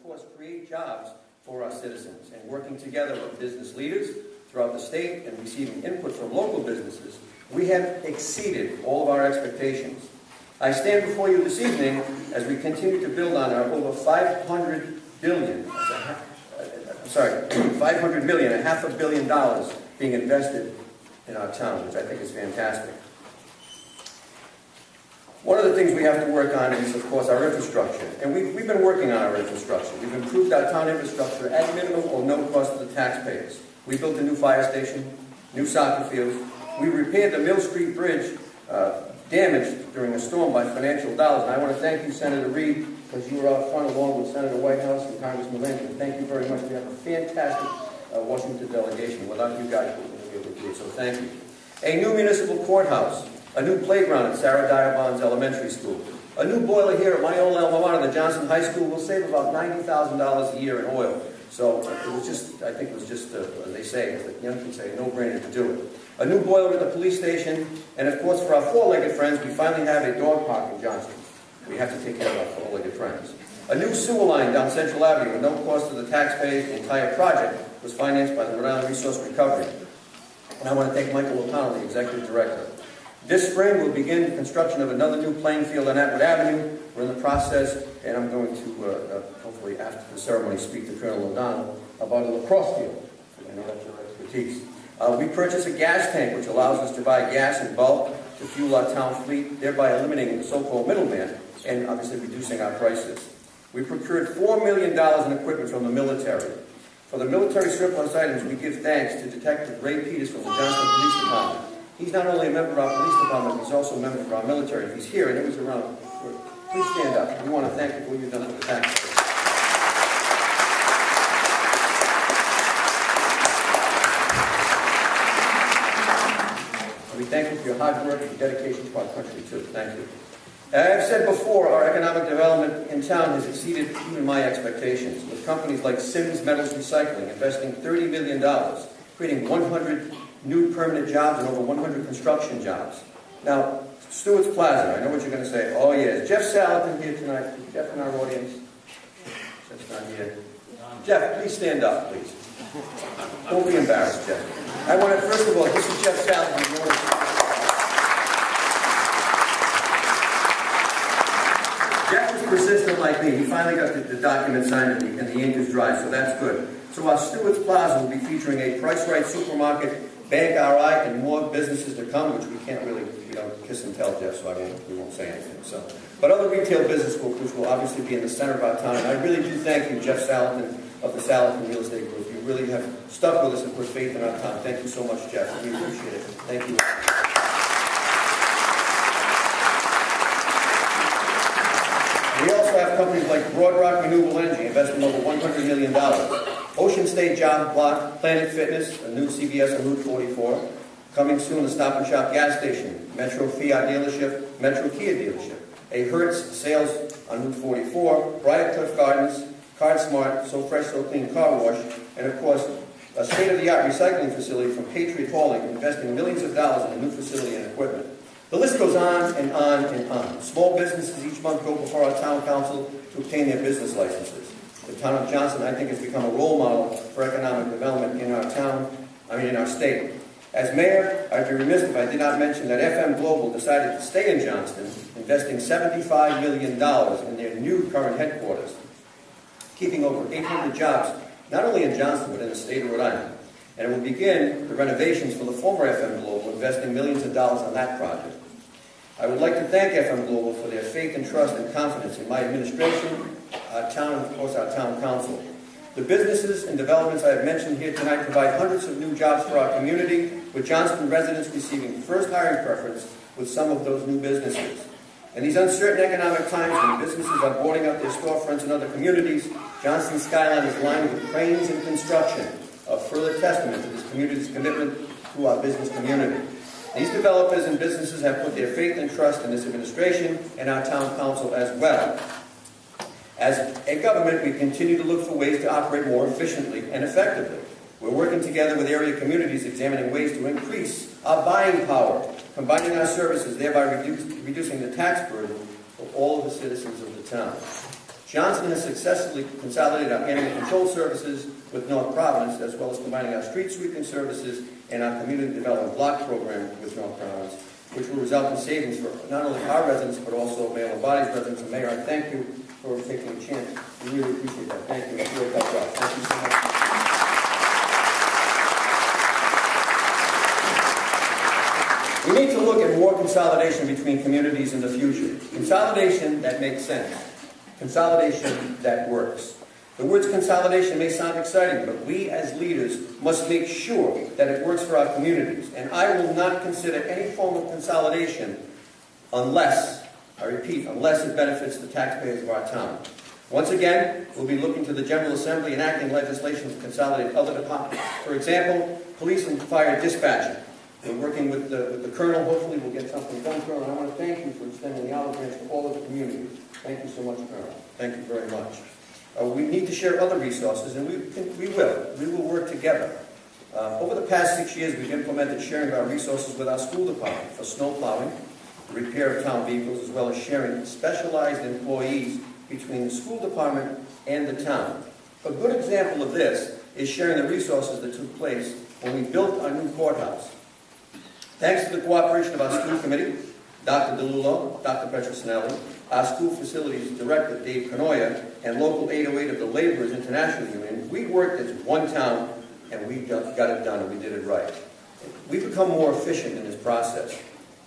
course, create jobs for our citizens. And working together with business leaders throughout the state and receiving input from local businesses, we have exceeded all of our expectations. I stand before you this evening as we continue to build on our over $500 million, $500 million being invested in our town, which I think is fantastic. One of the things we have to work on is, of course, our infrastructure. And we've been working on our infrastructure. We've improved our town infrastructure at minimum or no cost to the taxpayers. We built a new fire station, new soccer fields. We repaired the Mill Street Bridge, damaged during a storm by financial dollars. And I want to thank you, Senator Reid, because you were out front along with Senator Whitehouse and Congressman Lincoln. Thank you very much. We have a fantastic Washington delegation. Without you guys, we wouldn't be able to do it. So thank you. A new municipal courthouse. A new playground at Sarah Dyer Bonds Elementary School. A new boiler here at my old alma mater, the Johnston High School, will save about $90,000 a year in oil. So it was just, I think it was just, as they say, as the young kids say, a no-brainer to do it. A new boiler at the police station, and of course for our four-legged friends, we finally have a dog park in Johnston. We have to take care of our four-legged friends. A new sewer line down Central Avenue at no cost to the taxpayers. The entire project was financed by the Rhode Island Resource Recovery. And I want to thank Michael O'Connell, the Executive Director. This spring, we'll begin the construction of another new playing field on Atwood Avenue. We're in the process, and I'm going to, hopefully after the ceremony, speak to Colonel O'Donnell about a lacrosse field. I know that's your expertise. We purchased a gas tank, which allows us to buy gas in bulk to fuel our town fleet, thereby eliminating the so-called middleman and obviously reducing our prices. We procured $4 million in equipment from the military. For the military surplus items, we give thanks to Detective Ray Peters from the Johnston Police Department. He's not only a member of our police department, he's also a member of our military. If he's here and he was around, please stand up. We want to thank you for what you've done for the taxpayers. We thank you for your hard work and your dedication to our country, too. Thank you. I've said before, our economic development in town has exceeded even my expectations, with companies like Sims Metals Recycling investing $30 million, creating 100 new permanent jobs and over 100 construction jobs. Now, Stewart's Plaza, I know what you're going to say. Oh, yeah. Is Jeff Salatin here tonight? Is Jeff in our audience? Jeff's not here. Jeff, please stand up, please. Don't be embarrassed, Jeff. I want to, first of all, this is Jeff Salatin. Jeff was persistent like me. He finally got the document signed and the ink is dry, so that's good. So our Stewart's Plaza will be featuring a Price Right supermarket, Bank RI, and more businesses to come, which we can't really, kiss and tell, Jeff, so we won't say anything. So, but other retail business which will obviously be in the center of our town. And I really do thank you, Jeff Salatin of the Salatin Real Estate Group. You really have stuck with us and put faith in our town. Thank you so much, Jeff. We appreciate it. Thank you. We also have companies like Broad Rock Renewable Energy investing over $100 million. Ocean State Job Block, Planet Fitness, a new CVS on Route 44. Coming soon, the Stop and Shop gas station, Metro Fiat dealership, Metro Kia dealership. A Hertz sales on Route 44, Briarcliff Gardens, Card Smart, So Fresh, So Clean car wash, and of course, a state-of-the-art recycling facility from Patriot Hauling, investing millions of dollars in a new facility and equipment. The list goes on and on and on. Small businesses each month go before our town council to obtain their business licenses. The Town of Johnston, I think, has become a role model for economic development in our town, in our state. As mayor, I'd be remiss if I did not mention that FM Global decided to stay in Johnston, investing $75 million in their new current headquarters, keeping over 800 jobs, not only in Johnston, but in the state of Rhode Island. And it will begin the renovations for the former FM Global, investing millions of dollars on that project. I would like to thank FM Global for their faith and trust and confidence in my administration, our town, and of course our town council. The businesses and developments I have mentioned here tonight provide hundreds of new jobs for our community, with Johnston residents receiving first hiring preference with some of those new businesses. In these uncertain economic times when businesses are boarding up their storefronts in other communities, Johnston's skyline is lined with cranes and construction, a further testament to this community's commitment to our business community. These developers and businesses have put their faith and trust in this administration and our town council as well. As a government, we continue to look for ways to operate more efficiently and effectively. We're working together with area communities, examining ways to increase our buying power, combining our services, thereby reducing the tax burden for all of the citizens of the town. Johnston has successfully consolidated our animal control services with North Providence, as well as combining our street sweeping services and our community development block program with North Providence, which will result in savings for not only our residents, but also Mayor Lombardi's residents. And Mayor, I thank you for taking a chance. We really appreciate that. Thank you. It's really helped out. Thank you so much. We need to look at more consolidation between communities in the future. Consolidation that makes sense. Consolidation that works. The words consolidation may sound exciting, but we as leaders must make sure that it works for our communities. And I will not consider any form of consolidation unless, I repeat, unless it benefits the taxpayers of our town. Once again, we'll be looking to the General Assembly enacting legislation to consolidate other departments. For example, police and fire dispatching. We're working with the Colonel. Hopefully we'll get something done, Colonel. And I want to thank you for extending the olive branch to all of the community. Thank you so much, Colonel. Thank you very much. We need to share other resources, and we will. We will work together. Over the past 6 years, we've implemented sharing our resources with our school department for snow plowing, repair of town vehicles, as well as sharing specialized employees between the school department and the town. A good example of this is sharing the resources that took place when we built our new courthouse. Thanks to the cooperation of our school committee, Dr. DeLullo, Dr. Petrosinelli, our school facilities director, Dave Canoia, and Local 808 of the Laborers International Union, we worked as one town, and we got it done, and we did it right. We've become more efficient in this process.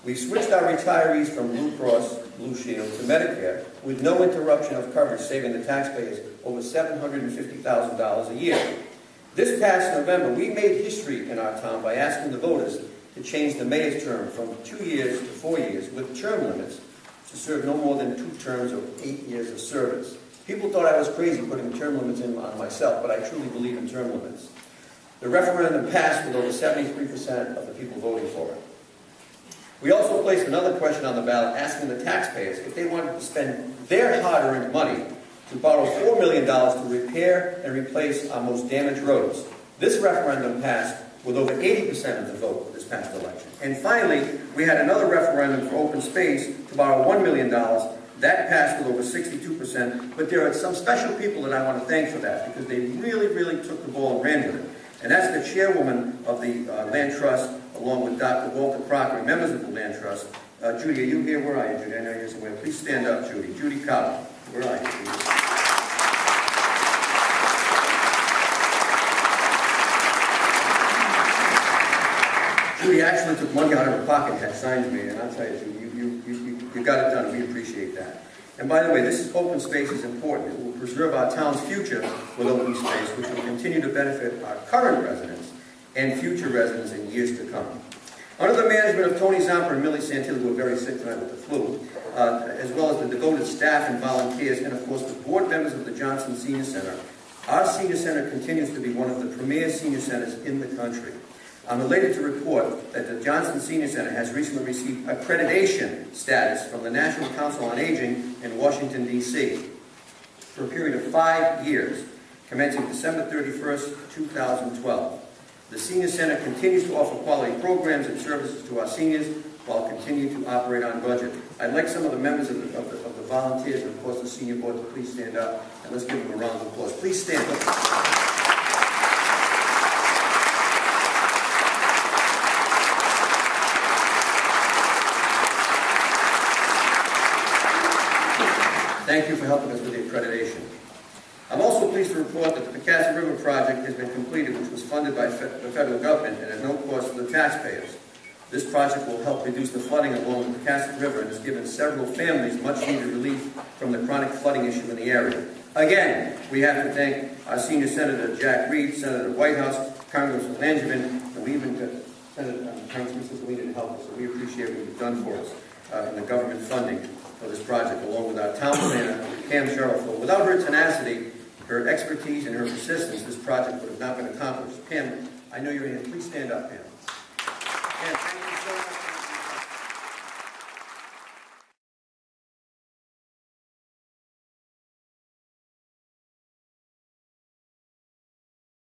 We switched our retirees from Blue Cross Blue Shield to Medicare with no interruption of coverage, saving the taxpayers over $750,000 a year. This past November, we made history in our town by asking the voters to change the mayor's term from 2 years to 4 years with term limits to serve no more than 2 terms of 8 years of service. People thought I was crazy putting term limits in on myself, but I truly believe in term limits. The referendum passed with over 73% of the people voting for it. We also placed another question on the ballot asking the taxpayers if they wanted to spend their hard-earned money to borrow $4 million to repair and replace our most damaged roads. This referendum passed with over 80% of the vote for this past election. And finally, we had another referendum for open space to borrow $1 million. That passed with over 62%, but there are some special people that I want to thank for that because they really, really took the ball and ran with it. And that's the chairwoman of the Land Trust, along with Dr. Walter Crocker, and members of the Land Trust. Judy, are you here? Where are you, Judy? I know you're somewhere. Please stand up, Judy. Judy Collins. Where are you, Judy? Judy actually took money out of her pocket and had signs made, and I'll tell you, you got it done. We appreciate that. And by the way, open space is important. It will preserve our town's future with open space, which will continue to benefit our current residents and future residents in years to come. Under the management of Tony Zamper and Millie Santilli, who are very sick tonight with the flu, as well as the devoted staff and volunteers, and of course the board members of the Johnston Senior Center, our senior center continues to be one of the premier senior centers in the country. I'm elated to report that the Johnston Senior Center has recently received accreditation status from the National Council on Aging in Washington, D.C. for a period of 5 years, commencing December 31st, 2012. The Senior Center continues to offer quality programs and services to our seniors while continuing to operate on budget. I'd like some of the members of the volunteers and, of course, the senior board to please stand up, and let's give them a round of applause. Please stand up. Thank you for helping us with the accreditation. I'm also pleased to report that the Pecasset River project has been completed, which was funded by the federal government and at no cost to the taxpayers. This project will help reduce the flooding along the Pecasset River and has given several families much needed relief from the chronic flooding issue in the area. Again, we have to thank our senior Senator Jack Reed, Senator Whitehouse, Congressman Langevin, and we even got Congressman Cicilline to help us, so we appreciate what you've done for us in the government funding for this project, along with our town planner, Pam Sherrill. Without her tenacity, her expertise, and her persistence, this project would have not been accomplished. Pam, I know you're here. Please stand up, Pam. Pam, thank you so much.